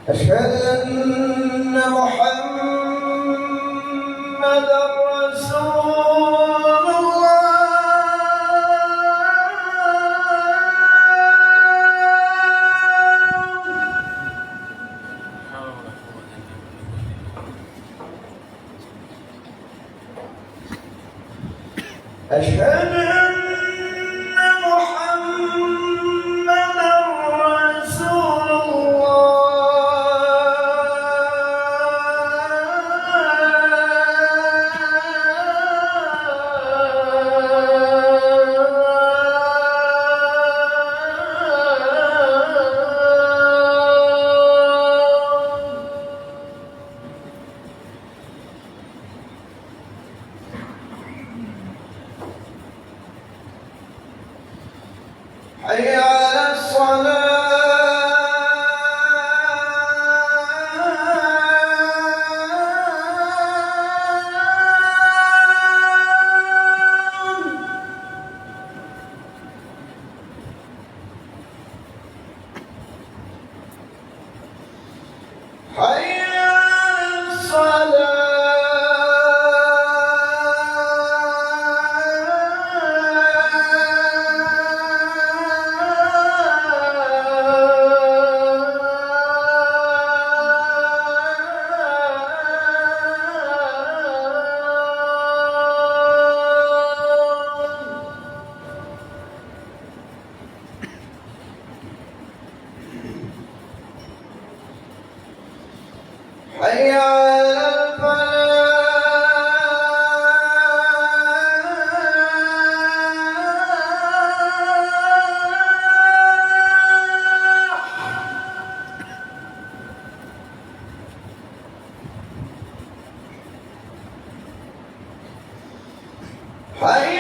أشهد أن محمدًا رسول الله. أشهد حي على الصلاة. حي على الصلاة. حي على الفلاح. حي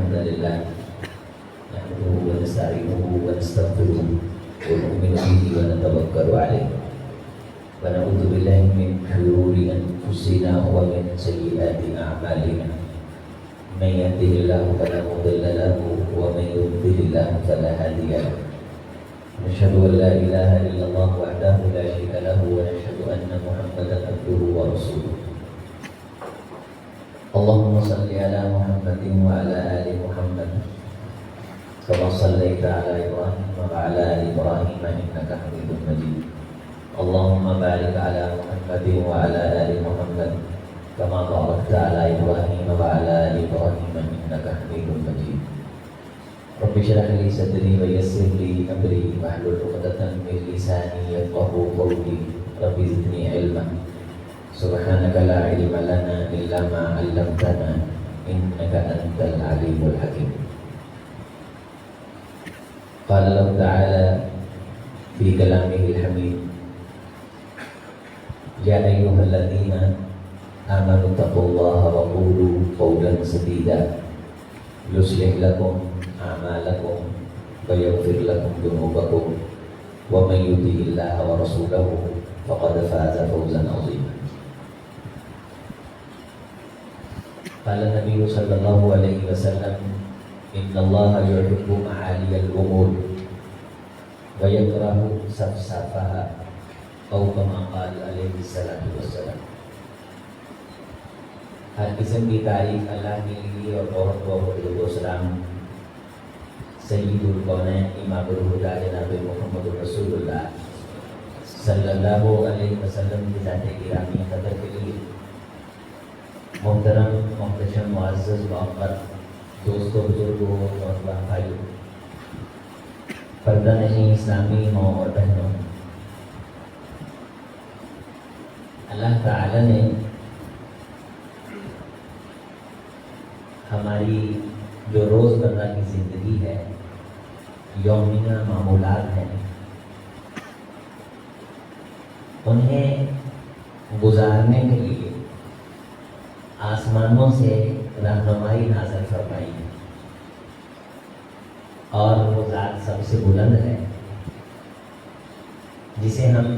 الحمد لله نحمده ونستعينه ونستغفره ونؤمن به ونتوكل عليه ونعوذ بالله من شرور أنفسنا ومن سيئات أعمالنا من يهده الله فلا مضل له ومن يضلل الله فلا هادي له نشهد أن لا إله إلا الله وحده لا شريك له ونشهد أن محمدا عبده ورسوله اللهم صل على محمد وعلى آل محمد كما صليت على إبراهيم وعلى آل إبراهيم إنك حميد مجيد اللهم بارك على محمد وعلى آل محمد كما باركت على إبراهيم وعلى آل إبراهيم إنك حميد مجيد رب اشرح لي صدري ويسر لي أمري واحلل عقدة من لساني يفقهوا قولي رب زدني علما سبحانك لا علم لنا إلا ما علمتنا إنك أنت العليم الحكيم قال الله تعالى في كلامه الحميد يا أيها الذين آمنوا اتقوا الله وقولوا قولا سديدا يصلح لكم أعمالكم ويغفر لكم ذنوبكم ومن يطع الله ورسوله فقد فاز فوزا عظيما قال النبي صلى الله عليه وسلم إن الله يحب معالي الأمور ويكره سفسافها أو كما قال عليه الصلاة والسلام ہر قسم کی تعریف اللہ کے لیے اور بہت بہت درود و سلام سید الکونین امام الہدا جناب محمد رسول اللہ صلی اللہ علیہ وسلم کی ذات گرامی قدر کے لیے محترم محتشم معزز محبت دوستوں بزرگوں اور بھائیوں پردہ نشین اسلامی ماں اور بہنوں اللہ تعالی نے ہماری جو روزمرہ کی زندگی ہے یومیہ معمولات ہیں انہیں گزارنے کے لیے آسمانوں سے رہنمائی نازل فرمائی ہے اور وہ ذات سب سے بلند ہے جسے ہم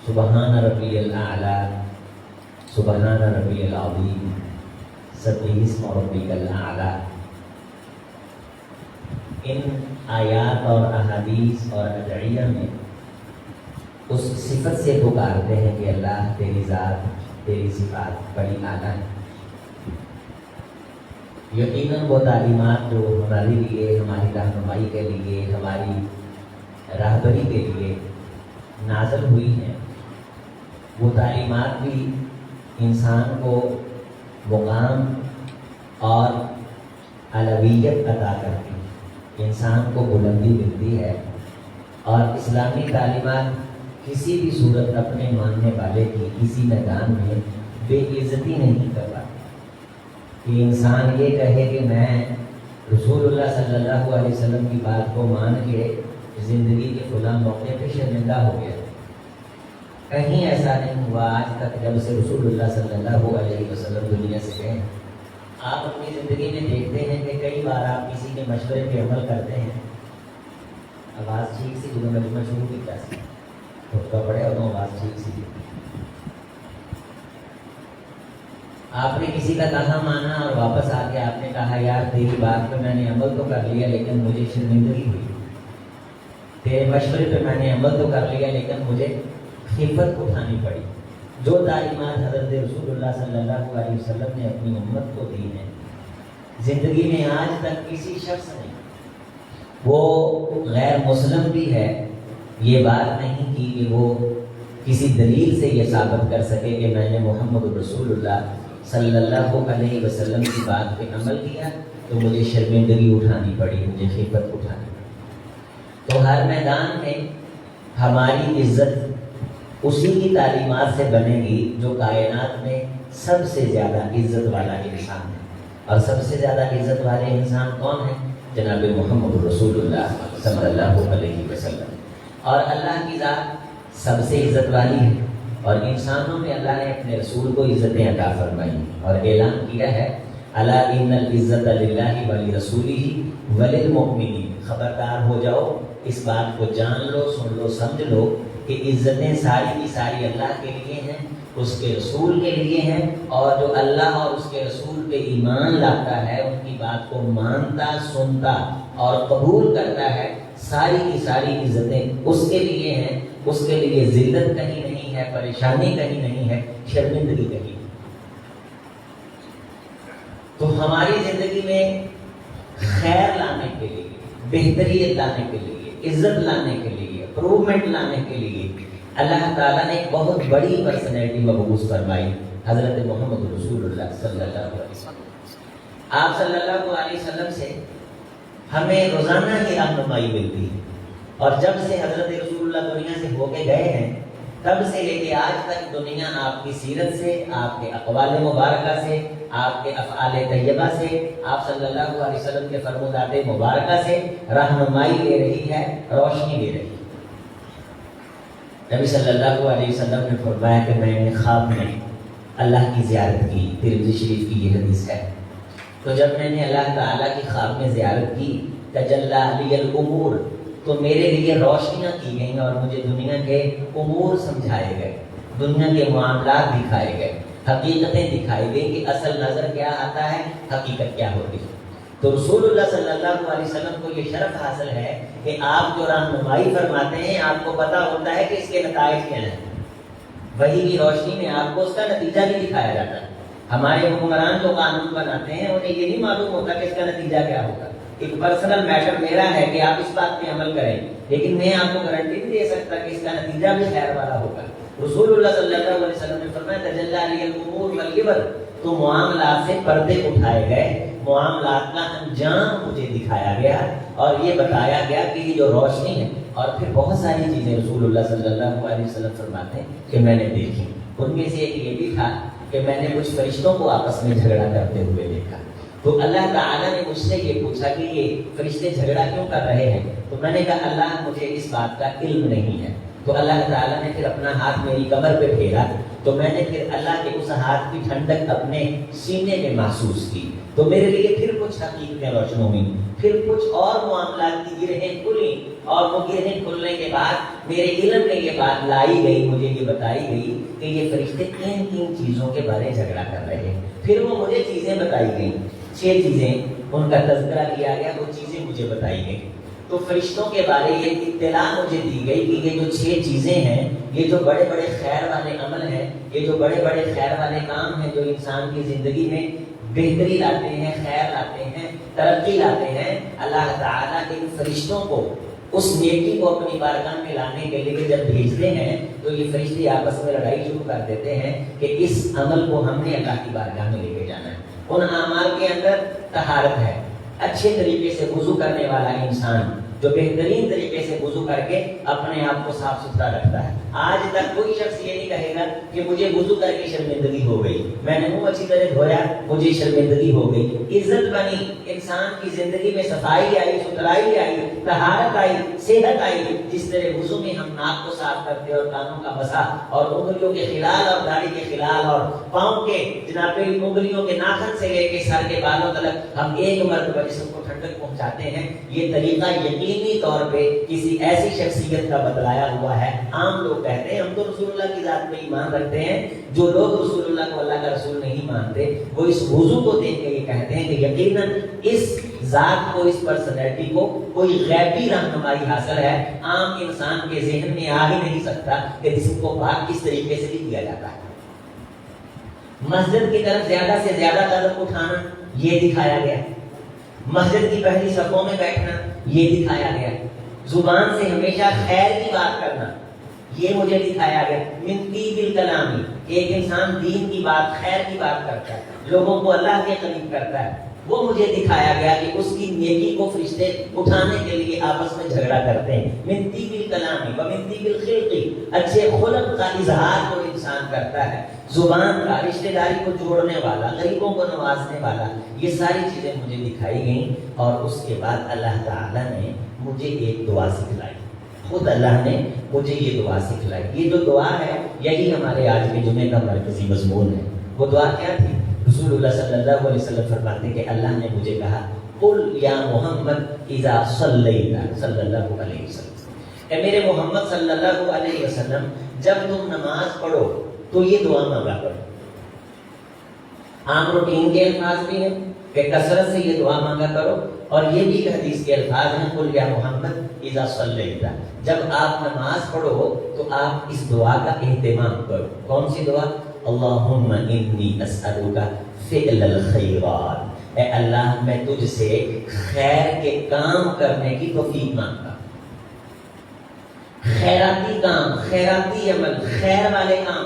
سبحان ربی الاعلی سبحان ربی العظیم سبح اسم ربک الاعلی ان آیات اور احادیث اور ادعیہ میں اس صفت سے پکارتے ہیں کہ اللہ تیری ذات تیری صفات بڑی اعلیٰ ہے. یقیناً وہ تعلیمات جو ہمارے لیے ہماری رہنمائی کے لیے ہماری راہبری کے لیے نازل ہوئی ہیں وہ تعلیمات بھی انسان کو مقام اور علویت عطا کرتی ہے انسان کو بلندی ملتی ہے اور اسلامی تعلیمات کسی بھی صورت اپنے ماننے والے کی کسی میدان میں بے عزتی نہیں کرتا کہ انسان یہ کہے کہ میں رسول اللہ صلی اللہ علیہ وسلم کی بات کو مان کے زندگی کے فلاں موقع پہ شرمندہ ہو گیا. کہیں ایسا نہیں ہوا آج تک جب سے رسول اللہ صلی اللہ علیہ وسلم دنیا سے گئے. آپ اپنی زندگی میں دیکھتے ہیں کہ کئی بار آپ کسی کے مشورے پہ عمل کرتے ہیں. آواز ٹھیک سی جنہوں نے شروع کی کیسے خود کا پڑے اور آواز ٹھیک سی آپ نے کسی کا کہا مانا اور واپس آ کے آپ نے کہا یار تیری بات پہ میں نے عمل تو کر لیا لیکن مجھے شرمندگی ہوئی. تیرے مشورے پہ میں نے عمل تو کر لیا لیکن مجھے خفت اٹھانی پڑی. جو تعلیمات حضرت رسول اللہ صلی اللہ علیہ وسلم نے اپنی امت کو دی ہیں زندگی میں آج تک کسی شخص نے وہ غیر مسلم بھی ہے یہ بات نہیں کی کہ وہ کسی دلیل سے یہ ثابت کر سکے کہ میں نے محمد رسول اللہ صلی اللہ علیہ وسلم کی بات پہ عمل کیا تو مجھے شرمندگی اٹھانی پڑی مجھے خفت اٹھانی پڑی. تو ہر میدان میں ہماری عزت اسی کی تعلیمات سے بنے گی جو کائنات میں سب سے زیادہ عزت والا انسان ہے. اور سب سے زیادہ عزت والے انسان کون ہیں؟ جناب محمد رسول اللہ صلی اللہ علیہ وسلم. اور اللہ کی ذات سب سے عزت والی ہے اور انسانوں میں اللہ نے اپنے رسول کو عزتیں عطا فرمائی اور اعلان کیا ہے الا ان العزت للہ ولرسولہ وللمؤمنین، خبردار ہو جاؤ، اس بات کو جان لو، سن لو، سمجھ لو کہ عزتیں ساری کی ساری اللہ کے لیے ہیں، اس کے رسول کے لیے ہیں، اور جو اللہ اور اس کے رسول پہ ایمان لاتا ہے، ان کی بات کو مانتا، سنتا اور قبول کرتا ہے، ساری کی ساری عزتیں اس کے لیے ہیں، اس کے لیے ذلت کہیں نہیں ہے، پریشانی کہیں نہیں ہے، شرمندگی کہیں نہیں۔ تو ہماری زندگی میں خیر لانے کے لیے، بہتریت لانے کے لیے، عزت لانے کے لیے، امپروومنٹ لانے کے لیے اللہ تعالیٰ نے ایک بہت بڑی پرسنالٹی مبعوث فرمائی، حضرت محمد رسول اللہ صلی اللہ علیہ وسلم۔ آپ صلی اللہ علیہ وسلم سے ہمیں روزانہ ہی رہنمائی ملتی ہے، اور جب سے حضرت رسول اللہ دنیا سے ہو کے گئے ہیں، تب سے لے کے آج تک دنیا آپ کی سیرت سے، آپ کے اقوال مبارکہ سے، آپ کے افعال طیبہ سے، آپ صلی اللہ علیہ وسلم کے فرمودات مبارکہ سے رہنمائی لے رہی ہے، روشنی دے رہی ہے۔ نبی صلی اللہ علیہ وسلم نے فرمایا کہ میں نے خواب میں اللہ کی زیارت کی، ترمذی شریف کی یہ حدیث ہے۔ تو جب میں نے اللہ تعالیٰ کی خواب میں زیارت کی، تجلی لی الامور، تو میرے لیے روشنیاں کی گئیں اور مجھے دنیا کے امور سمجھائے گئے، دنیا کے معاملات دکھائے گئے، حقیقتیں دکھائی گئی کہ اصل نظر کیا آتا ہے، حقیقت کیا ہوتی ہے۔ تو رسول اللہ صلی اللہ علیہ وسلم کو یہ شرف حاصل ہے کہ آپ جو رہنمائی فرماتے ہیں، آپ کو پتہ ہوتا ہے کہ اس کے نتائج کیا ہیں، وہی کی روشنی میں آپ کو اس کا نتیجہ بھی دکھایا جاتا ہے۔ ہمارے حکمران جو قانون بناتے ہیں، انہیں یہ نہیں معلوم ہوتا کہ اس کا نتیجہ کیا ہوگا۔ ایک پرسنل میٹر میرا ہے کہ آپ اس بات پہ عمل کریں، لیکن میں آپ کو گارنٹی نہیں دے سکتا کہ اس کا نتیجہ بھی خیر والا ہوگا۔ رسول اللہ صلی اللہ علیہ وسلم نے فرمایا تجلی علی الامور والعبر، تو معاملات سے پردے اٹھائے گئے، معاملات کا انجام مجھے دکھایا گیا اور یہ بتایا گیا کہ یہ جو روشنی ہے، اور پھر بہت ساری چیزیں رسول اللہ صلی اللہ علیہ وسلم فرماتے ہیں کہ میں نے دیکھی۔ ان میں سے ایک یہ بھی تھا کہ میں نے کچھ فرشتوں کو آپس میں جھگڑا کرتے ہوئے دیکھا۔ تو اللہ تعالیٰ نے مجھ سے یہ پوچھا کہ یہ فرشتے جھگڑا کیوں کر رہے ہیں؟ تو میں نے کہا اللہ مجھے اس بات کا علم نہیں ہے۔ تو اللہ تعالیٰ نے پھر اپنا ہاتھ میری کمر پہ پھیرا، تو میں نے پھر اللہ کے اس ہاتھ کی ٹھنڈک اپنے سینے میں محسوس کی، تو میرے لیے پھر کچھ حقیقتیں روشن ہوئیں، پھر کچھ اور معاملات کی گرہیں کھلیں، اور وہ گرہیں کھلنے کے بعد میرے علم میں یہ بات لائی گئی، مجھے یہ بتائی گئی کہ یہ فرشتے کن کن چیزوں کے بارے جھگڑا کر رہے ہیں۔ پھر وہ مجھے چیزیں بتائی گئیں، 6 چیزیں ان کا تذکرہ کیا گیا، وہ چیزیں مجھے بتائی گئی۔ تو فرشتوں کے بارے یہ اطلاع مجھے دی گئی کہ یہ جو 6 چیزیں ہیں، یہ جو بڑے بڑے خیر والے عمل ہیں، یہ جو بڑے بڑے خیر والے کام ہیں جو انسان کی زندگی میں بہتری لاتے ہیں، خیر لاتے ہیں، ترقی لاتے ہیں، اللہ تعالیٰ کے ان فرشتوں کو اس نیکی کو اپنی بارگاہ میں لانے کے لیے جب بھیجتے ہیں، تو یہ فرشتے آپس میں لڑائی شروع کر دیتے ہیں کہ اس عمل کو ہم نے اللہ کی بارگاہ میں لے کے جانا ہے۔ ان اعمال کے اندر طہارت ہے، اچھے طریقے سے وضو کرنے والا انسان جو بہترین طریقے سے وضو کر کے اپنے آپ کو صاف ستھرا رکھتا ہے۔ آج تک کوئی شخص یہ نہیں کہے گا کہ مجھے وضو کر کے شرمندگی ہو گئی، میں نے منہ اچھی طرح دھویا مجھے شرمندگی ہو گئی۔ عزت بنی، انسان کی زندگی میں صفائی آئی، ستھرائی آئی، طہارت آئی، صحت آئی۔ جس طرح وضو میں ہم ناک کو صاف کرتے اور کانوں کا مسا اور انگلیوں کے خلال اور داڑھی کے خلال اور پاؤں کے جناب انگلیوں کے ناخن سے لے کے سر کے بالوں تک ہم ایک مرتبہ جسم کو ٹھنڈک پہنچاتے ہیں، یہ طریقہ یقینی طور پہ کسی ایسی شخصیت کا بتلایا ہوا ہے۔ عام لوگ کہتے ہیں ہم تو رسول اللہ کی ذات میں ایمان رکھتے ہیں، جو لوگ رسول اللہ کو اللہ کا رسول نہیں مانتے وہ اس وضو کو دیکھ کے یہ کہتے ہیں کہ یقیناً اس ذات کو، اس پرسنالٹی کو کوئی غیبی رہنمائی حاصل ہے۔ عام انسان کے ذہن میں آ ہی نہیں سکتا کہ جسم کو پاک کس طریقے سے بھی کیا جاتا ہے۔ مسجد کی طرف زیادہ سے زیادہ قدم اٹھانا یہ دکھایا گیا، مسجد کی پہلی صفوں میں بیٹھنا یہ دکھایا گیا، زبان سے ہمیشہ خیر کی بات کرنا یہ مجھے دکھایا گیا۔ من طیب الکلامی، ایک انسان دین کی بات، خیر کی بات کرتا ہے، لوگوں کو اللہ کے قریب کرتا ہے، وہ مجھے دکھایا گیا کہ اس کی نیکی کو فرشتے اٹھانے کے لیے آپس میں جھگڑا کرتے ہیں۔ من طیب الکلامی و من طیب الخلق، اچھے خلق کا اظہار جو انسان کرتا ہے، زبان کا، رشتہ داری کو جوڑنے والا، غریبوں کو نوازنے والا، یہ ساری چیزیں مجھے دکھائی گئیں۔ اور اس کے بعد اللہ تعالیٰ نے مجھے ایک دعا سکھلائی، خود اللہ نے مجھے یہ دعا سکھلائی۔ یہ جو دعا ہے یہی ہمارے آج کے جمعے کا مرکزی مضمون ہے۔ وہ دعا کیا تھی؟ رسول اللہ صلی اللہ علیہ وسلم فرماتے ہیں کہ اللہ نے مجھے کہا قل یا محمد اذا صلیت صلی اللہ علیہ وسلم، اے میرے محمد صلی اللہ علیہ وسلم جب تم نماز پڑھو تو یہ دعا مانگا کرو۔ عام روٹین کے الفاظ بھی ہیں کہ کثرت سے یہ دعا مانگا کرو، اور یہ بھی ایک حدیث کے الفاظ ہیں قل یا محمد اذا صلیت، جب آپ نماز پڑھو تو آپ اس دعا کا اہتمام کرو۔ کون سی دعا؟ اللہم انی اسألک فعل الخیرات، اے اللہ میں تجھ سے خیر کے کام کرنے کی توفیق مانگتا ہوں۔ خیراتی کام، خیراتی عمل، خیر والے کام،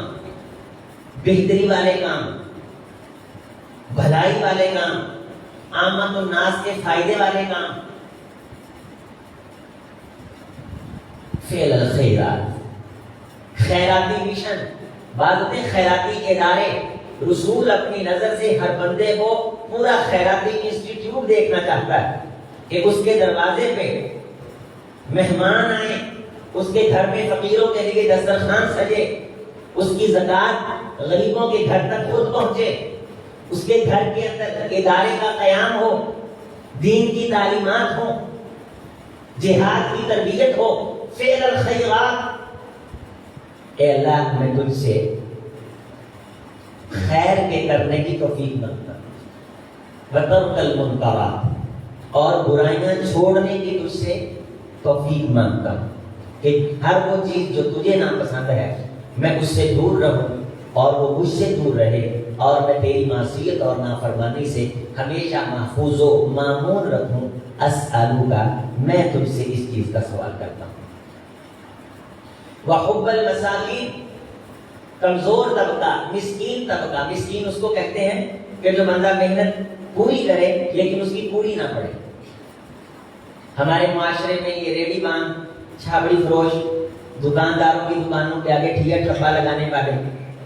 بہتری والے کام، بھلائی والے کام، عامت الناس کے فائدے والے کام، فعل الخیرات، خیراتی مشن، بعض ہوتے خیراتی ادارے۔ رسول اپنی نظر سے ہر بندے کو پورا خیراتی انسٹیٹیوٹ دیکھنا چاہتا ہے کہ اس کے دروازے پہ مہمان آئیں، اس کے گھر میں فقیروں کے لیے دسترخوان سجے، اس کی زکوٰۃ غریبوں کے گھر تک خود پہنچے، اس کے گھر کے اندر ادارے کا قیام ہو، دین کی تعلیمات ہوں، جہاد کی تربیت ہو، فعل الخیرات۔ اے اللہ میں تجھ سے خیر کے کرنے کی توفیق مانگتا ہوں، وترک المنکرات، اور برائیاں چھوڑنے کی تجھ سے توفیق مانگتا ہوں کہ ہر وہ چیز جو تجھے ناپسند ہے میں اس سے دور رہوں اور وہ مجھ سے دور رہے، اور میں تیری معصیت اور نافرمانی سے ہمیشہ محفوظ و مامون رکھوں۔ اسألک، میں تجھ سے اس چیز کا سوال کرتا ہوں۔ وحب المساکین، کمزور طبقہ، مسکین طبقہ، مسکین اس کو کہتے ہیں کہ جو بندہ محنت پوری کرے لیکن اس کی پوری نہ پڑے۔ ہمارے معاشرے میں یہ ریڑھی بان، چھابڑی فروش، دکانداروں کی دکانوں کے آگے ٹھیلا ٹھپا لگانے والے،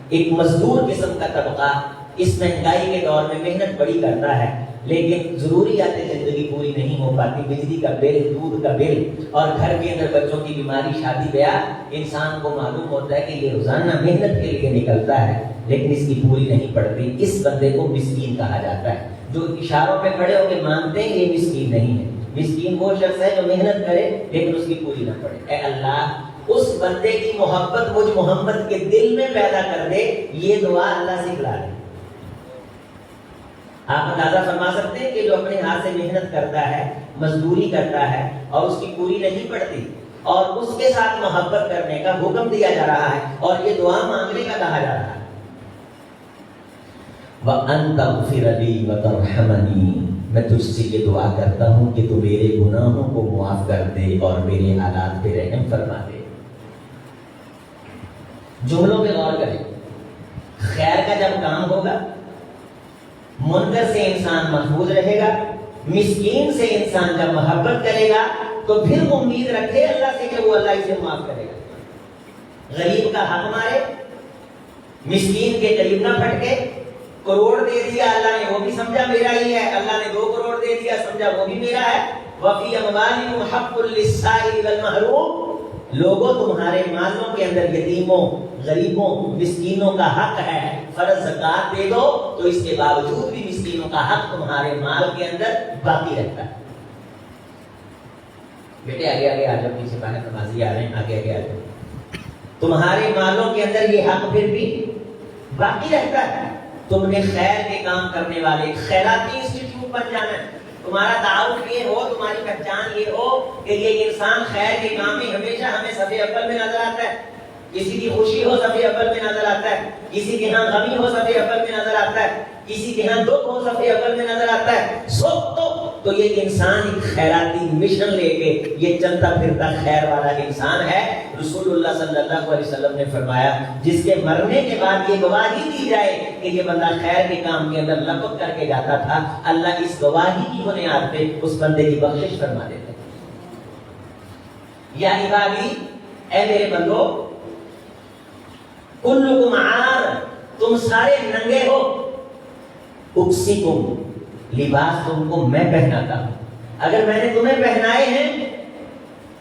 ایک مزدور قسم کا طبقہ اس مہنگائی کے دور میں محنت بڑی کرتا ہے لیکن ضروریات زندگی پوری نہیں ہو پاتی۔ بجلی کا بل، دودھ کا بل، اور گھر کے اندر بچوں کی بیماری، شادی بیاہ، انسان کو معلوم ہوتا ہے کہ یہ روزانہ محنت کے لیے نکلتا ہے لیکن اس کی پوری نہیں پڑتی۔ اس بندے کو مسکین کہا جاتا ہے۔ جو اشاروں پہ کھڑے ہو کے مانتے ہیں یہ مسکین نہیں ہے۔ مسکین وہ شخص ہے جو محنت کرے لیکن اس کی پوری نہ پڑے۔ اے اللہ اس بندے کی محبت مجھ محمد کے دل میں پیدا کر دے، یہ دعا اللہ سے بلا دے۔ آپ اندازہ فرما سکتے ہیں کہ جو اپنے ہاتھ سے محنت کرتا ہے، مزدوری کرتا ہے اور اس کی پوری نہیں پڑتی، اور اس کے ساتھ محبت کرنے کا حکم دیا جا رہا ہے اور یہ دعا مانگنے کا کہا جا رہا ہے۔ وَأَن تَغْفِرَ لِي وَتَرْحَمَنِي، میں تجھ سے یہ دعا کرتا ہوں کہ تو میرے گناہوں کو معاف کر دے اور میرے حالات پہ رحم فرما دے۔ جملوں پہ غور کریں۔ خیر کا جب کام ہوگا، منکر سے انسان محفوظ رہے گا، مسکین سے انسان جب محبت کرے گا تو پھر امید رکھے اللہ سے کہ وہ اللہ اسے معاف کرے گا۔ غریب کا حق مارے، مسکین کے قریب نہ پھٹکے۔ کروڑ دے دیا اللہ نے، وہ بھی سمجھا میرا ہی ہے، اللہ نے 2 کروڑ دے دیا، سمجھا وہ بھی میرا ہے۔ وَفِي أَمْوَالِكُمْ حَقٌّ لِلسَّائِلِ وَالْمَحْرُومِ، لوگوں تمہارے مالوں کے اندر یتیموں، غریبوں، مسکینوں کا حق ہے، فرض زکوٰۃ دے دو تو اس کے باوجود بھی مسکینوں کا حق تمہارے مال کے اندر باقی رہتا ہے۔ بیٹے آگے آگے آ جاؤ، پیچھے باہر نمازی آ رہے ہیں، آگے آگے آ جاؤ۔ تمہارے مالوں کے اندر یہ حق پھر بھی باقی رہتا ہے۔ تم نے خیر کے کام کرنے والے خیراتی انسٹیٹیوٹ بن جانا ہے۔ تمہارا تعارف یہ ہو، تمہاری پہچان یہ ہو کہ یہ انسان خیر کے کام میں ہمیشہ ہمیں صفحے اول میں نظر آتا ہے۔ کسی کی خوشی ہو صفحے اول میں نظر آتا ہے، کسی کے ہاں غمی ہو صفحے اول میں نظر آتا ہے، کسی کے ہاں دکھ ہو صفحے اول میں نظر آتا ہے۔ سب تو یہ انسان ایک خیراتی مشن لے کے یہ چلتا پھرتا خیر والا انسان ہے۔ رسول اللہ صلی اللہ علیہ وسلم نے فرمایا جس کے مرنے کے بعد یہ گواہی دی جائے کہ یہ بندہ خیر کے کام کے اندر لپک کر کے جاتا تھا، اللہ اس گواہی کی بنیاد پہ اس بندے کی بخشش فرما دیتے۔ یا عبادی، اے میرے بندو، کلکم عار، تم سارے ننگے ہو، اکسیکم، لباس تم کو میں پہناتا ہوں، اگر میں نے تمہیں پہنائے ہیں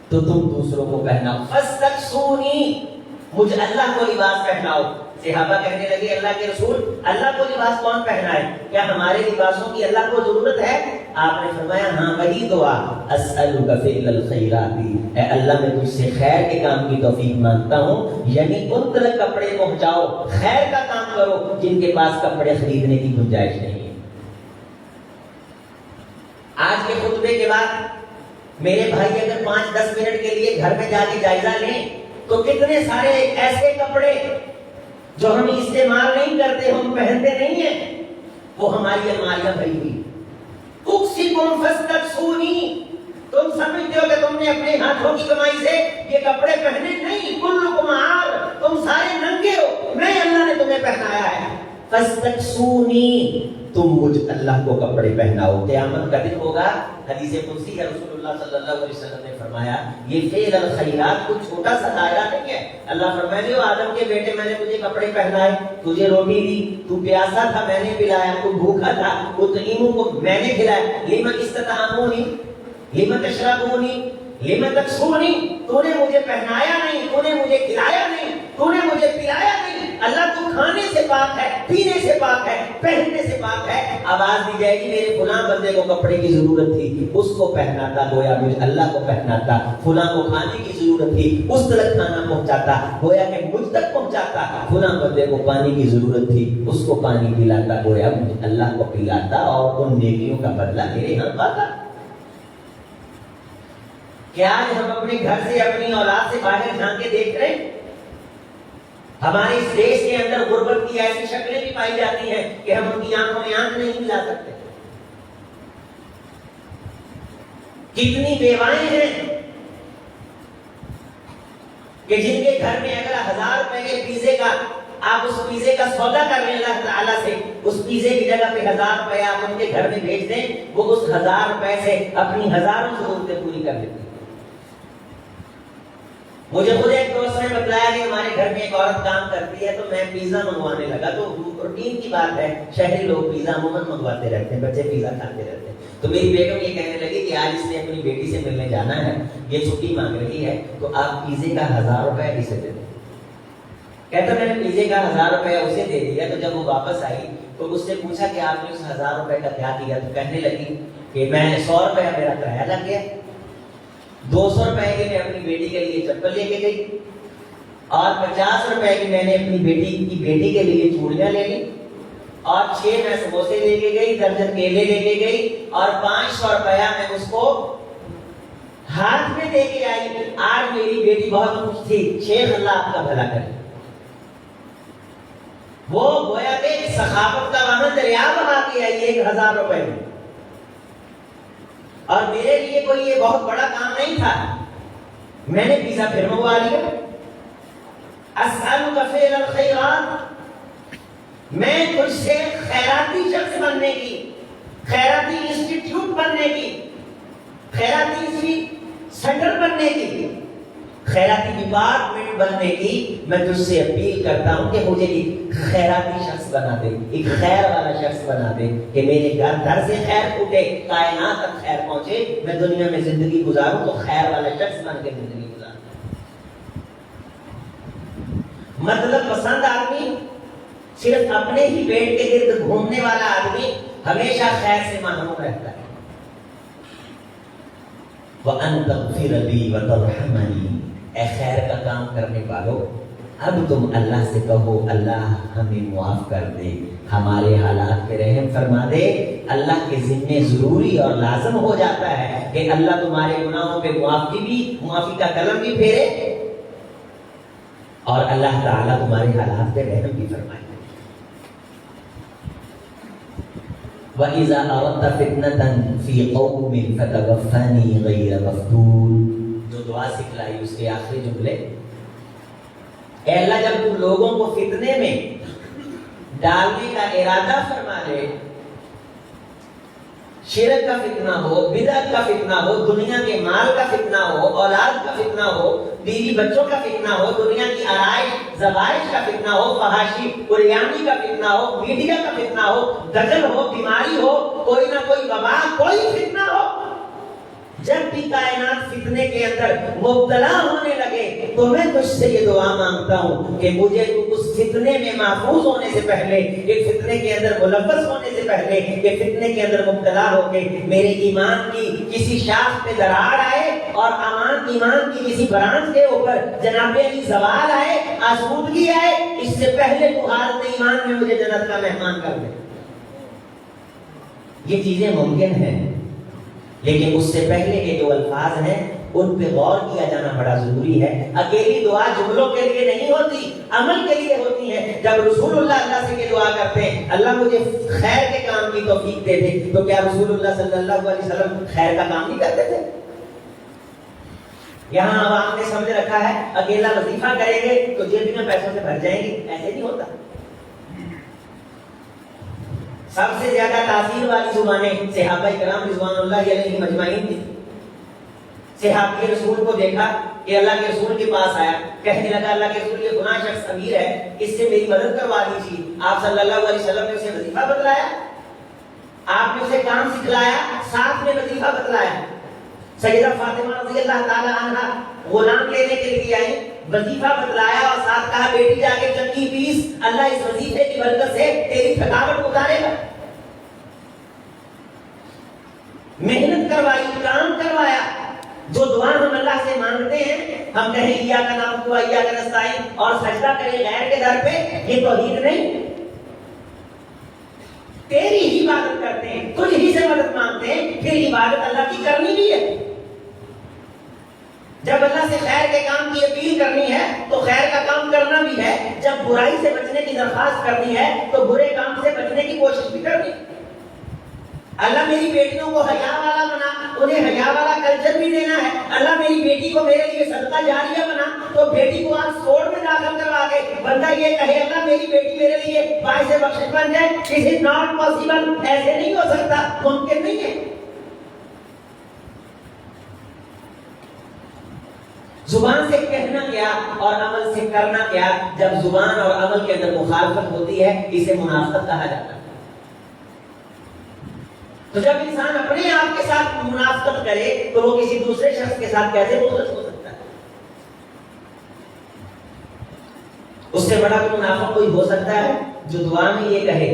تو تم دوسروں کو پہناؤ۔ فاستکسونی، مجھ اللہ کو لباس پہناؤ۔ صحابہ کہنے لگے اللہ کے رسول اللہ کو لباس کون پہنائے؟ کیا ہمارے لباسوں کی اللہ کو ضرورت ہے؟ آپ نے فرمایا ہاں وہی دعا اسألک فعل الخیرات، اے اللہ میں تجھ سے خیر کے کام کی توفیق مانگتا ہوں، یعنی ان تک کپڑے پہنچاؤ، خیر کا کام کرو جن کے پاس کپڑے خریدنے کی گنجائش نہیں ہے۔ آج کے خطبے کے بعد میرے بھائی اگر 5-10 منٹ کے لیے گھر میں جا کے جائزہ لیں تو کتنے سارے ایسے کپڑے جو ہم استعمال نہیں کرتے، ہم پہنتے نہیں ہیں، وہ ہماری الماریاں بھری ہوئی۔ اکسکم فاستکسونی، تم سمجھتے ہو کہ تم نے اپنے ہاتھوں کی کمائی سے یہ کپڑے پہنے؟ نہیں، کلکم عار، تم سارے ننگے ہو، میں اللہ نے تمہیں پہنایا ہے۔ فاستکسونی، تم مجھ اللہ کو کپڑے پہناؤ۔ قیامت کا دن ہوگا، حدیث قدسی ہے، رسول اللہ صلی اللہ علیہ وسلم نے فرمایا یہ فعل الخیرات کوئی چھوٹا سا دائرہ نہیں ہے۔ اللہ فرمائے آدم کے بیٹے میں نے تجھے کپڑے پہنائے، تجھے روٹی دی، تو پیاسا تھا میں نے پلایا، تو بھوکا تھا اطعموا کو میں نے کھلایا، لم تستطعمونی لم تشربونی لم تکسونی، تو نے مجھے پہنایا نہیں، تو نے مجھے کھلایا نہیں، تو نے مجھے پلایا نہیں۔ اللہ تو کھانے سے پاک ہے، پینے سے پاک ہے، پہننے سے پاک ہے۔ آواز دی جائے گی میرے فلاں بندے کو کپڑے کی ضرورت تھی، اس کو پہناتا، گویا مجھے اللہ کو پہناتا۔ فلاں کو کھانے کی ضرورت تھی، اس تک کھانا پہنچاتا، گویا کہ مجھ تک پہنچاتا۔ فلاں بندے کو پانی کی ضرورت تھی، اس کو پانی پلاتا، گویا مجھے اللہ کو پلاتا اور ان نیکیوں کا بدلہ میرے ہاں پاتا۔ کیا آج ہم اپنے گھر سے اپنی اولاد سے باہر جھانک کے دیکھ رہے ہیں؟ ہمارے اس دیش کے اندر غربت کی ایسی شکلیں بھی پائی جاتی ہیں کہ ہم ان کی آنکھوں میں آنکھ نہیں ملا سکتے۔ کتنی بیوائیں ہیں کہ جن کے گھر میں اگر 1000 روپے کے پیزے کا آپ اس پیزے کا سودا کر لیں اللہ تعالیٰ سے، اس پیزے کی جگہ پہ 1000 روپے آپ ان کے گھر میں بھیج دیں، وہ اس 1000 روپے سے اپنی ہزاروں ضرورتیں پوری کر لیتے ہیں۔ مجھے خود ایک دوست نے بتایا کہ ہمارے گھر میں ایک عورت کام کرتی ہے، تو میں پیزا منگوانے لگا، تو روٹین کی بات ہے، شہری لوگ پیزا عموماً منگواتے رہتے ہیں، بچے پیزا کھاتے رہتے ہیں۔ تو میری بیگم یہ کہنے لگی کہ آج اس نے اپنی بیٹی سے ملنے جانا ہے، یہ چھٹی مانگ رہی ہے، تو آپ پیزے کا 1000 روپے اسے دے دیں۔ کہتا میں نے پیزے کا 1000 روپے اسے دے دیا، تو جب وہ واپس آئی تو اس سے پوچھا کہ آپ نے اس 1000 روپے کا کیا کیا؟ تو کہنے لگی کہ میں 100 روپے میرا کرایہ لگ گیا، 200 روپے کی میں اپنی بیٹی کے لیے چپل لے کے گئی، اور 50 روپے کی میں نے اپنی بیٹی کے لیے چوڑیاں لے لی، اور 6 میں سموسے لے کے گئی، درجن کیلے لے کے گئی، اور 500 روپیہ میں اس کو ہاتھ میں دے کے آئی۔ آج میری بیٹی بہت خوش تھی، شیخ اللہ آپ کا بھلا کرے۔ وہ گویا کہ سخاوت کا وہاں دریا بہا کے آئی 1000 روپے میں، اور میرے لیے کوئی یہ بہت بڑا کام نہیں تھا، میں نے پیزا پھر منگوا لیا۔ اسألک فعل الخیرات، میں تجھ سے خیراتی شخص بننے کی، خیراتی انسٹیٹیوٹ بننے کی، خیراتی سینٹر بننے کی، خیراتی ڈپارٹمنٹ بننے کی میں تجھ سے اپیل کرتا ہوں کہ مجھے ایک خیراتی شخص بنا دے، ایک خیر والا شخص بنا دے، کہ میرے گھر سے خیر پھوٹے، کائنات تک خیر پہنچے، میں دنیا میں زندگی گزاروں تو خیر والا شخص بن کے زندگی گزاروں۔ مطلب پسند آدمی، صرف اپنے ہی پیٹ کے گرد گھومنے والا آدمی ہمیشہ خیر سے محروم رہتا ہے۔ وَأَن تَغْفِرَ لِي وَتَرْحَمَنِي، اے خیر کا کام کرنے والو، اب تم اللہ سے کہو اللہ ہمیں معاف کر دے، ہمارے حالات پہ رحم فرما دے۔ اللہ کے ذمے ضروری اور لازم ہو جاتا ہے کہ اللہ تمہارے گناہوں پہ معافی کا قلم بھی پھیرے، اور اللہ تعالیٰ تمہارے حالات پہ رحم بھی فرمائے۔ وَإِذَا أَرَدْتَ فِتْنَةً فِي قَوْمٍ فَتَوَفَّنِي غَيْرَ مَفْتُونٍ، جو دعا سکھلائی اس کے آخری جملے، اے اللہ جب تم لوگوں کو فتنے میں ڈالنے کا ارادہ فرما لے، شرک کا فتنہ ہو، بدعت کا فتنہ ہو، دنیا کے مال کا فتنہ ہو، اولاد کا فتنہ ہو، بیوی بچوں کا فتنہ ہو، دنیا کی آرائش زوائش کا فتنہ ہو، فحاشی قریانی کا فتنہ ہو، میڈیا کا فتنہ ہو، دجل ہو، بیماری ہو، کوئی نہ کوئی وبا، کوئی فتنہ ہو، جب بھی کائنات فتنے کے اندر مبتلا ہونے لگے تو میں تجھ سے یہ دعا مانگتا ہوں کہ مجھے تو اس فتنے میں محفوظ ہونے سے پہلے، ایک فتنے کے اندر ملوث ہونے سے پہلے، ایک فتنے کے اندر مبتلا ہو کے میرے ایمان کی کسی شاخ پہ دراڑ آئے اور ایمان کی کسی برانچ کے اوپر جناب علی زوال آئے، آسودگی آئے، اس سے پہلے تو حالت ایمان میں مجھے جنت کا مہمان کر دے۔ یہ چیزیں ممکن ہیں، لیکن اس سے پہلے کے جو الفاظ ہیں ان پہ غور کیا جانا بڑا ضروری ہے۔ اکیلی دعا جملوں کے لیے نہیں ہوتی، عمل کے لیے ہوتی ہے۔ جب رسول اللہ سے یہ دعا کرتے ہیں اللہ مجھے خیر کے کام کی توفیق دے دے، تو کیا رسول اللہ صلی اللہ علیہ وسلم خیر کا کام نہیں کرتے تھے؟ یہاں عوام نے سمجھ رکھا ہے اکیلا وظیفہ کریں گے تو جیب میں پیسوں سے بھر جائیں گے، ایسے نہیں ہوتا۔ سب سے زیادہ تاثیر والی زبانیں صحابہ کرام رضوان اللہ علیہ مجمعین تھی۔ صحابی رسول کو دیکھا کہ اللہ کے رسول کے پاس آیا، کہنے لگا اللہ کے رسول یہ گناہ شخص امیر ہے، اس سے میری مدد کروا دیجیے۔ آپ صلی اللہ علیہ وسلم نے اسے وظیفہ بتلایا، آپ نے اسے کام سکھلایا، ساتھ میں وظیفہ بتلایا۔ سیدہ فاطمہ رضی اللہ تعالی عنہ غلام لینے کے لیے آئی، وظیفہ بتلایا اور ساتھ کہا بیٹی جا کے چکی پیس، اللہ اس وظیفے کی برکت سے تیری تھکاوٹ اتارے گا۔ محنت کروائی، کام کروایا۔ جو دعا ہم اللہ سے مانگتے ہیں، ہم کہیں ایاک نعبد و ایاک نستعین اور سجدہ کریں غیر کے در پہ، یہ توحید نہیں۔ تیری ہی عبادت کرتے ہیں، تجھ ہی سے مدد مانگتے ہیں، پھر عبادت اللہ کی کرنی بھی ہے۔ جب اللہ سے خیر کے کام کی اپیل کرنی ہے تو خیر کا کام کرنا بھی ہے، جب برائی سے بچنے کی درخواست کرنی ہے تو برے کام سے بچنے کی کوشش بھی کرنی ہے۔ اللہ میری بیٹیوں کو حیا والا بنا، انہیں حیا والا کلچر بھی دینا ہے۔ اللہ میری بیٹی کو میرے لیے صدقہ جاریہ بنا، تو بیٹی کو آپ سوڑ میں داخل کروا کے بندہ یہ کہے اللہ میری بیٹی میرے لیے باعث بخشش بن جائے، اٹ از ناٹ پاسبل، ایسے نہیں ہو سکتا، ممکن نہیں ہے۔ زبان سے کہنا کیا اور عمل سے کرنا کیا؟ جب زبان اور عمل کے اندر مخالفت ہوتی ہے اسے منافقت کہا جاتا ہے۔ تو جب انسان اپنے آپ کے ساتھ منافقت کرے تو وہ کسی دوسرے شخص کے ساتھ کیسے مخلص ہو سکتا ہے؟ اس سے بڑا کوئی منافق کوئی ہو سکتا ہے جو دعا میں یہ کہے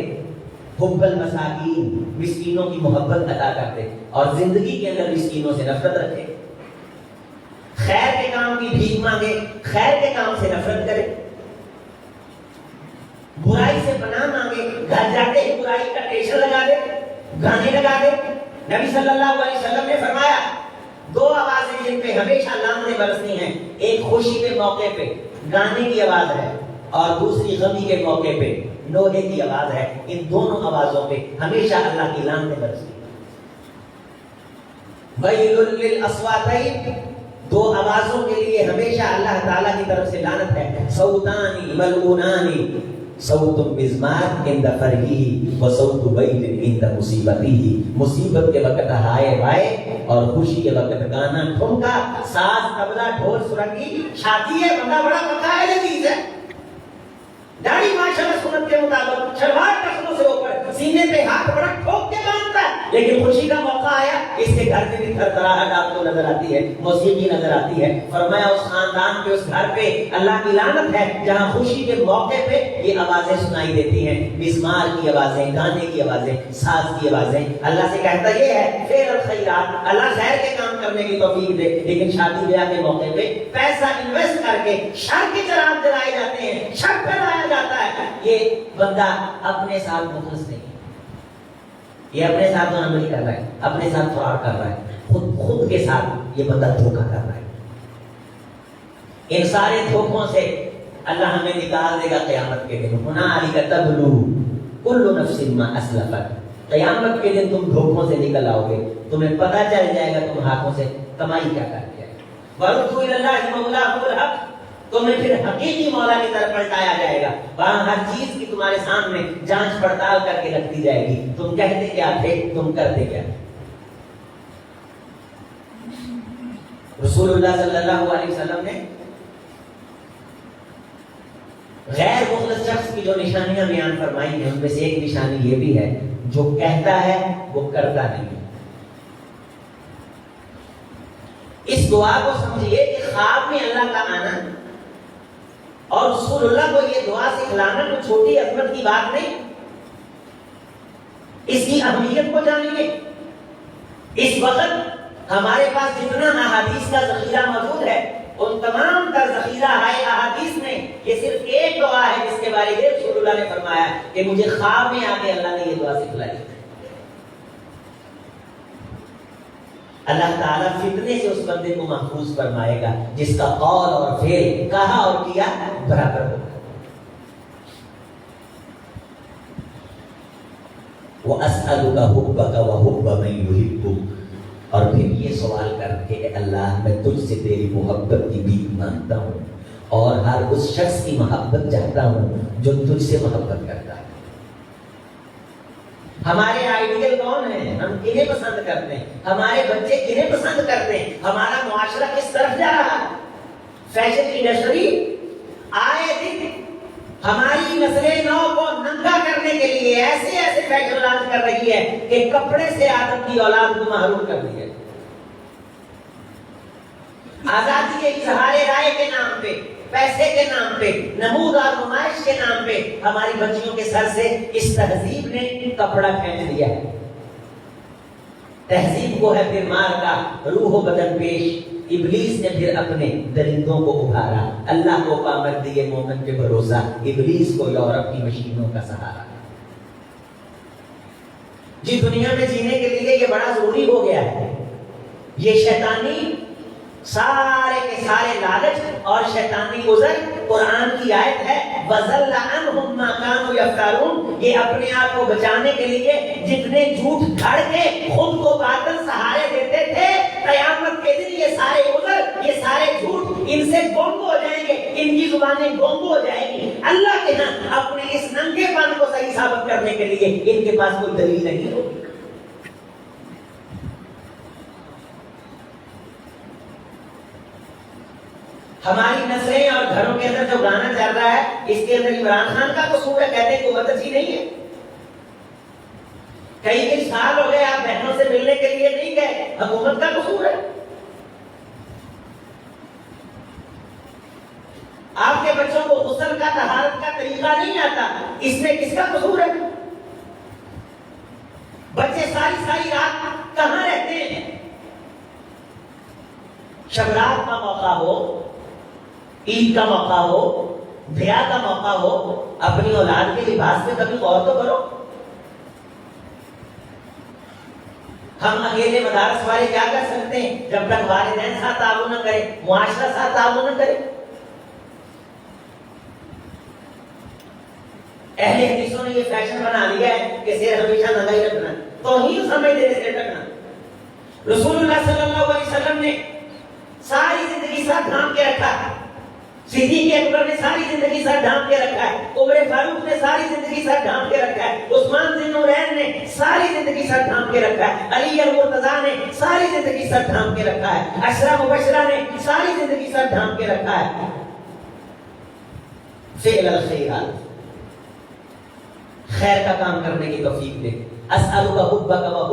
حب المساکین، مسکینوں کی محبت عطا کرتے اور زندگی کے اندر مسکینوں سے نفرت رکھے، خیر کے کام کی بھیک مانگے، خیر کے کام سے نفرت کرے، برائی سے پناہ مانگے، گھر جاتے ہی برائی کا ٹیشن لگا دے، گانے لگا دے۔ نبی صلی اللہ علیہ وسلم نے فرمایا دو آوازیں جن پہ ہمیشہ لعنتیں برسنی ہیں، ایک خوشی کے موقع پہ گانے کی آواز ہے اور دوسری غمی کے موقع پہ نوحے کی آواز ہے۔ ان دونوں آوازوں پہ ہمیشہ اللہ کی لعنتیں برسنی ہیں۔ وَيْلٌ لِّلْأَصْوَاتَيْنِ، دو آوازوں کے لیے ہمیشہ اللہ تعالیٰ کی طرف سے لعنت ہے۔ صوتانی ملعونانی، صوت مزمار عند فرحی و صوت ویل عند مصیبتی، مصیبت کے وقت ہائے وائے اور خوشی کے وقت گانا ٹھمکا، ساز طبلہ ڈھول سرنگی چھاتی ہے، بندہ بڑا پکا ہے، لذیذ ہے، داڑھی ماشاءاللہ سنت کے مطابق، شلوار ٹخنوں سے اوپر، سینے پہ ہاتھ بڑا ٹھوک کے باندھتا ہے، لیکن خوشی کا موقع آیا اس کے گھر میں بھی تھرتھراہٹ آپ کو نظر آتی ہے، موسیقی نظر آتی ہے۔ فرمایا اس خاندان پہ، اس گھر پہ اللہ کی لعنت ہے جہاں خوشی کے موقع پہ یہ آوازیں سنائی دیتی ہیں، مزمار کی آوازیں، گانے کی آوازیں، ساز کی آوازیں۔ اللہ سے کہتا یہ ہے فعل الخیرات، اللہ خیر کے کام کرنے کی توفیق دے، لیکن شادی بیاہ کے موقع پہ پیسہ انویسٹ کر کے شر کے چراغ جلائے جاتے ہیں، شر پھیلایا جاتا ہے، یہ بندہ اپنے ساتھ مخلص نہیں، یہ اپنے ساتھ عمل کر رہا ہے، اپنے ساتھ فراڈ کر رہا ہے، خود کے ساتھ یہ بندہ دھوکہ کر رہا ہے۔ ان سارے دھوکوں سے اللہ ہمیں نکال دے گا قیامت کے دن۔ ہنالک تبلو کل نفس ما اسلفت، قیامت کے دن تم دھوکوں سے نکل آؤ گے، تمہیں پتہ چل جائے گا تم ہاتھوں سے کمائی کیا کر دیا ہے۔ وَرُدُّوا إِلَى اللَّهِ مَوْلَاهُمُ الْحَقِّ، تمہیں پھر حقیقی مولا کی طرف پلٹایا جائے گا، وہاں ہر چیز کی تمہارے سامنے جانچ پڑتال کر کے رکھ دی جائے گی، تم کہتے کیا تھے، تم کرتے کیا تھے۔ رسول اللہ صلی اللہ علیہ وسلم نے غیر مخلص شخص کی جو نشانیاں بیان فرمائی ہیں ان میں سے ایک نشانی یہ بھی ہے جو کہتا ہے وہ کرتا نہیں۔ اس دعا کو سمجھیے کہ خواب میں اللہ کا آنا اور رسول اللہ کو یہ دعا سکھلانا کوئی چھوٹی عظمت کی بات نہیں. اس کی اہمیت کو جانیے. اس وقت ہمارے پاس جتنا احادیث کا ذخیرہ موجود ہے ان تمام تر ذخیرہ ہے احادیث میں یہ صرف ایک دعا ہے جس کے بارے میں رسول اللہ نے فرمایا کہ مجھے خواب میں آ کے اللہ نے یہ دعا سکھلائی. اللہ تعالیٰ فتنے سے اس بندے کو محفوظ فرمائے گا جس کا قول اور فعل کہا اور کیا برابر ہوگا. وَأَسْأَلُكَ حُبَّكَ وَحُبَّ مَن يُحِبُّكَ. اور پھر یہ سوال کر کے اللہ میں تجھ سے تیری محبت کی بھیک مانگتا ہوں اور ہر اس شخص کی محبت چاہتا ہوں جو تجھ سے محبت کرتا ہے. ہمارے آئیڈیل کون ہیں؟ ہم کنہیں پسند کرتے ہیں؟ ہمارے بچے کنہیں پسند کرتے ہیں؟ ہمارا معاشرہ کس طرف جا رہا ہے؟ فیشن انڈسٹری آئے دن ہماری نسل نو کو ننگا کرنے کے لیے ایسے ایسے فیشن لانچ کر رہی ہے کہ کپڑے سے آدم کی اولاد کو محروم کر دی ہے. آزادی اظہار رائے کے نام پہ، پیسے کے نام پہ، نمود اور نمائش کے نام پہ ہماری بچیوں کے سر سے اس تہذیب نے کپڑا کھینچ لیا ہے. تہذیب کو ہے پھر مار کا روح و بدن پیش. ابلیس نے پھر اپنے درندوں کو ابھارا. اللہ کو پامر دیے مومن کے بھروسہ، ابلیس کو یورپ کی مشینوں کا سہارا. جی دنیا میں جینے کے لیے یہ بڑا ضروری ہو گیا ہے. یہ شیطانی سارے کے سارے لالچ اور شیطانی عذر قرآن کی آیت ہے وَضَلَّ عَنْهُمْ مَا كَانُوا يَفْتَرُونَ. یہ اپنے آپ کو بچانے کے لیے جتنے جھوٹ گھڑ کے خود کو باطل سہارے دیتے تھے، قیامت کے دن یہ سارے عذر، یہ سارے جھوٹ ان سے گم ہو جائیں گے، ان کی زبانیں گم ہو جائیں گی. اللہ کے ہاں اپنے اس ننگے پن کو صحیح ثابت کرنے کے لیے ان کے پاس کوئی دلیل نہیں ہوگی. ہماری نسلیں اور گھروں کے اندر جو گانا چل رہا ہے اس کے اندر عمران خان کا قصور ہے. کہتے ہیں کہ وہ اچھی نہیں ہے. کئی سال ہو گئے آپ بہنوں سے ملنے کے لیے نہیں گئے، حکومت کا قصور ہے. آپ کے بچوں کو غسل کا طہارت کا طریقہ نہیں آتا، اس میں کس کا قصور ہے؟ بچے ساری ساری رات کہاں رہتے ہیں؟ شب رات کا موقع ہو، عید کا موقع ہو، بیاہ کا موقع ہو، اپنی اولاد کے لباس میں کبھی غور تو کرو. ہم اکیلے مدارس والے کیا کر سکتے ہیں جب تک والدین ساتھ تعاون نہ کرے، معاشرہ ساتھ تعاون نہ کرے؟ اہل حدیثوں نے یہ فیشن بنا لیا ہے کہ سیر ہمیشہ ننگا ہی رکھنا، توہین سمجھ دینے سے ڈھکنا. رسول اللہ صلی اللہ علیہ وسلم نے ساری زندگی ساتھ ڈھانپ کے رکھا ہے. صدیق اکبر نے ساری زندگی ساتھ ڈھانپ کے رکھا ہے. عمر فاروق نے ساری زندگی ساتھ ڈھانپ کے رکھا ہے. عثمان ذی النورین نے ساری زندگی ساتھ ڈھانپ کے رکھا ہے. علی المرتضیٰ نے ساری زندگی ساتھ ڈھانپ کے رکھا ہے. عشرہ مبشرہ نے ساری زندگی ساتھ ڈھانپ کے رکھا ہے. فعل الخیرات، خیر کا کام کرنے کی توفیق دے. اسألک حبک و حب